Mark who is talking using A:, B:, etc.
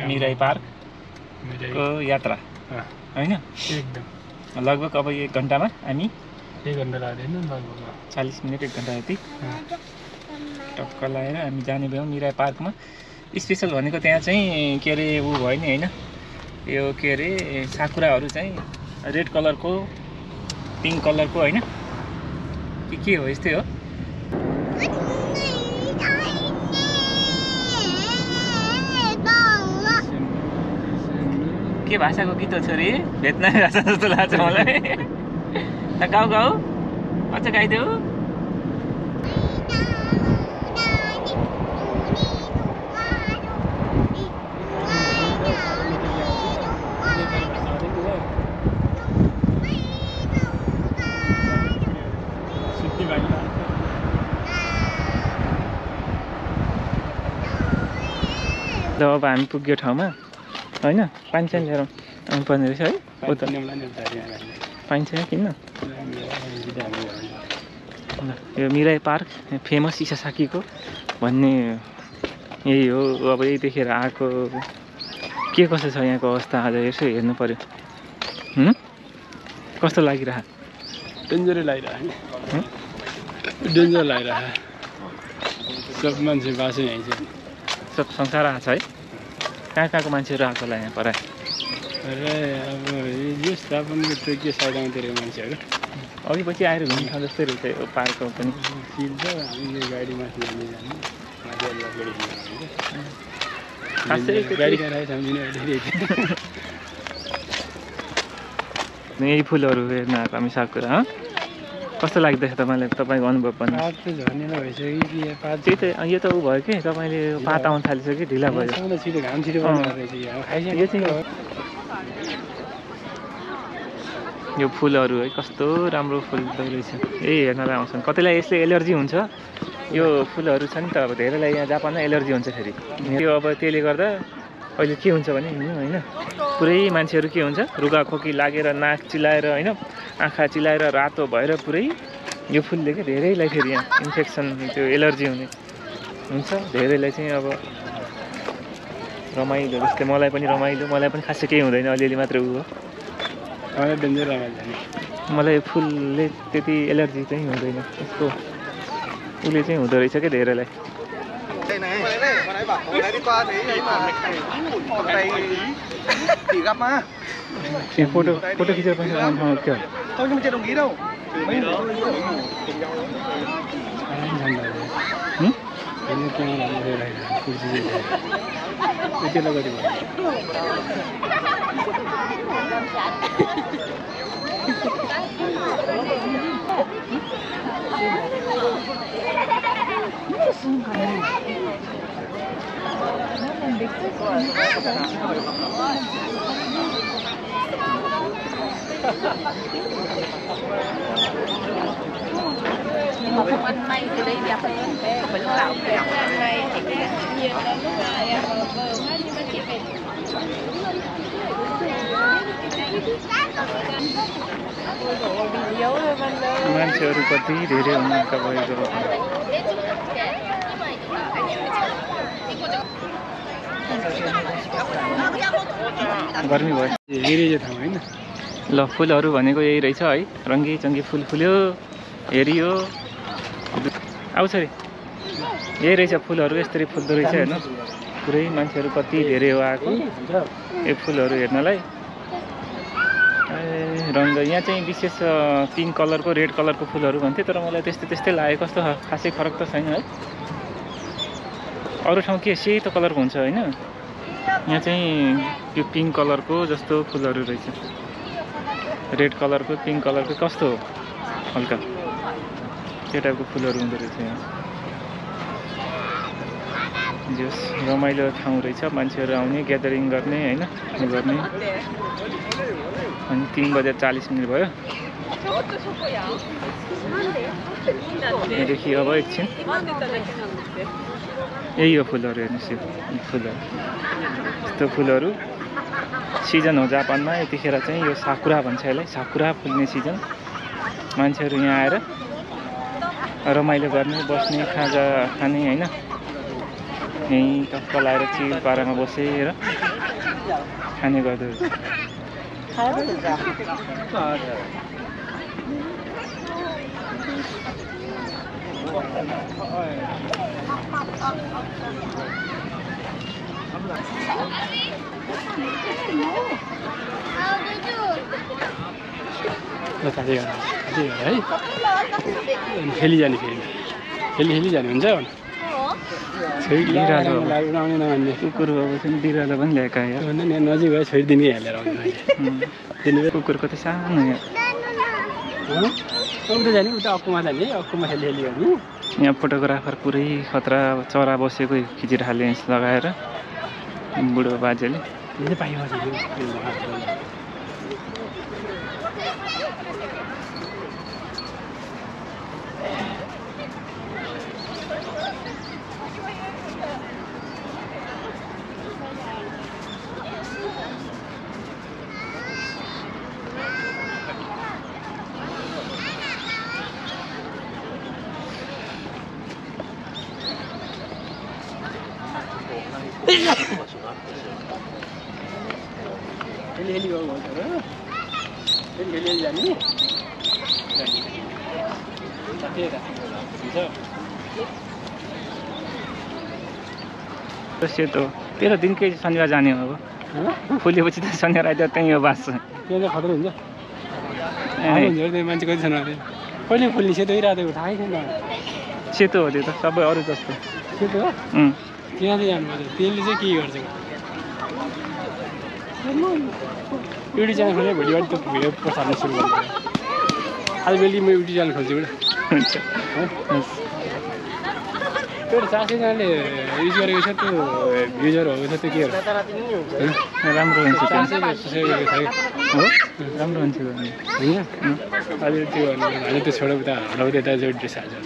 A: Mirae पार्कको यात्रा होइन
B: एकदम
A: लगभग अब 1 घन्टामा हामी
B: 1 घन्टा लाग्दैन लगभग
A: 40 मिनट 1 घन्टा जति टक्क लगाएर हामी जाने भयौँ मिराई पार्कमा। स्पेसल भनेको त्यहाँ चाहिँ के अरे ऊ भयो नि होइन यो के अरे साकुराहरू चाहिँ रेड कलरको पिङ्क कलरको होइन के हो यस्तै हो। के भाषाको गीत हो छोरी भेटनामी भाषा जस्तो लाग्छ मलाई। गाउँ गाउँ अझ गाइदेऊ। अब हामी पुग्यो ठाउँमा होइन पानी चाहिँ लिएर आउनुपर्ने रहेछ है। पानी चाहिँ किन्न यो मिराई पार्क फेमस इसासाकीको भन्ने यही हो। अब यही देखेर आएको के कसो छ यहाँको अवस्था आज यसो हेर्नु पर्यो। कस्तो लागिरह?
B: डेन्जरै लागिरह डेन्जर लागिरह। सब मान्छे बाँच्ने आइन्छ
A: सब संसार आएको छ है। कहाँको मान्छेहरू आएको होला यहाँ पर?
B: अरे अब यो स्थापनको त्यो के सौदाउतिर मान्छेहरू
A: अघि पछि आएर घुम्नु ठाउँ जस्तै रहेछ यो पार्कको पनि।
B: चिन्छ हामी यो गाडी माथि जाने
A: खासै
B: गाडी गराएर सम्झिने
A: यही फुलहरू हेर्न आएको हामी साकुरा। कस्तो लाग्दैछ तपाईँलाई? तपाईँको अनुभव पनि
B: पात त झर्नेला भइसक्यो कि पात
A: त्यही त यो त ऊ भयो कि तपाईँले पात आउनु थालिसक्यो ढिला भयो।
B: छिटो घाम छिटो पर्ने रहेछ
A: यो चाहिँ यो फुलहरू है कस्तो राम्रो फुल्दो रहेछ। यही हेर्नलाई आउँछन्। कतिलाई यसले एलर्जी हुन्छ यो फुलहरू छ नि त। अब धेरैलाई यहाँ जापानमा एलर्जी हुन्छ फेरि त्यो। अब त्यसले गर्दा अहिले के हुन्छ भने होइन पुरै मान्छेहरू के हुन्छ रुगाखोकी लागेर नाक चिलाएर होइन आँखा चिलाएर रातो भएर पुरै यो फुलले क्या धेरैलाई फेरि यहाँ इन्फेक्सन त्यो एलर्जी हुने हुन्छ। धेरैलाई चाहिँ अब रमाइलो जस्तै मलाई पनि रमाइलो। मलाई पनि खासै केही हुँदैन अलिअलि मात्र ऊ हो।
B: डेन्जर
A: मलाई फुलले त्यति एलर्जी चाहिँ हुँदैन। यसको उसले चाहिँ हुँदो रहेछ क्या धेरैलाई। फोटो खिचेर पैसा क्या
C: Không ăn may từ đây đẹp hơn với lão đẹp ăn may thì cái nhiên là lúc là em vờ hết nhưng mà chị phải
A: मान्छेहरू कति धेरै हुनुहुन्छ भएको गर्मी भयो
B: हेरियो ठाउँ होइन।
A: ल फुलहरू भनेको यही रहेछ है। रङ्गी चङ्गी फुल फुल्यो हेरियो आउँछ अरे यही रहेछ फुलहरू यस्तरी फुल्दो रहेछ हेर्नु। पुरै मान्छेहरू कति धेरै हो आएको यो फुलहरू हेर्नलाई। रङ्ग यहाँ चाहिँ विशेष पिङ्क कलरको रेड कलरको फुलहरू भन्थे तर मलाई त्यस्तै लाग्यो। कस्तो खासै फरक त छैन है। अरू ठाउँ के सेतो कलरको हुन्छ होइन यहाँ चाहिँ त्यो पिङ्क कलरको जस्तो फुलहरू रहेछ। रेड कलरको पिङ्क कलरको कस्तो हो हल्का त्यो टाइपको फुलहरू हुँदो रहेछ यहाँ। जस रमाइलो ठाउँ रहेछ मान्छेहरू आउने ग्यादरिङ गर्ने होइन गर्ने। अनि 3:40 भयो। त्यहाँदेखि अब एकछिन यही हो फुलहरू हेर्नुहोस् यो फुलहरू यस्तो फुलहरू सिजन हो जापानमा। यतिखेर चाहिँ यो साकुरा भन्छ यसलाई साकुरा फुल्ने सिजन। मान्छेहरू यहाँ आएर रमाइलो गर्ने बस्ने खाजा खाने होइन यहीँ टक्क लगाएर चिल पारामा बसेर खाने गर्दो रहेछ।
B: है खेली जाने खेली जाने हुन्छ उडाउने नभन्ने
A: कुकुर अब चाहिँ बिरालो पनि ल्याएका यहाँ
B: नजिक भयो छोडिदिने हालेर आउने
A: कुकुर कति सानो यहाँ
B: उता जाने उता अक्कुमा जाने अक्कुमा खेली गर्ने
A: यहाँ फोटोग्राफर पुरै खतरा चरा बसेको खिचिरहेको लेन्स लगाएर बुढो बाजेले
B: हेली जाने
A: सेतो तेह्र दिनकै शनिबार जाने हो अब फुलेपछि त शनिबार आइतबार त्यहीँ हो बाँच्छ
B: त्यहाँ खतरा हुन्छ मान्छे कति छैन कहिले फुल्ने सेतो रातो थाहै छैन
A: सेतो हो त्यो त सबै अरू जस्तो
B: सेतो हो त्यहाँ चाहिँ जानुपर्छ त्यसले चाहिँ के गर्छ युट्युब च्यानल खोलेर भोलिबाट त भिडियो पसार्न सुरु गर्छ आज बेलुकी म युट्युब च्यानल खोल्छु एउटा
A: हुन्छ
B: त्यो चासैजनाले युज गरेको छ त्यो युजर भएको छ त्यो के
A: राम्रो हुन्छ
B: हो
A: राम्रो हुन्छ
B: होइन अहिले त्यो छोडेर उता हटाउँदै यता जोड्दै साझा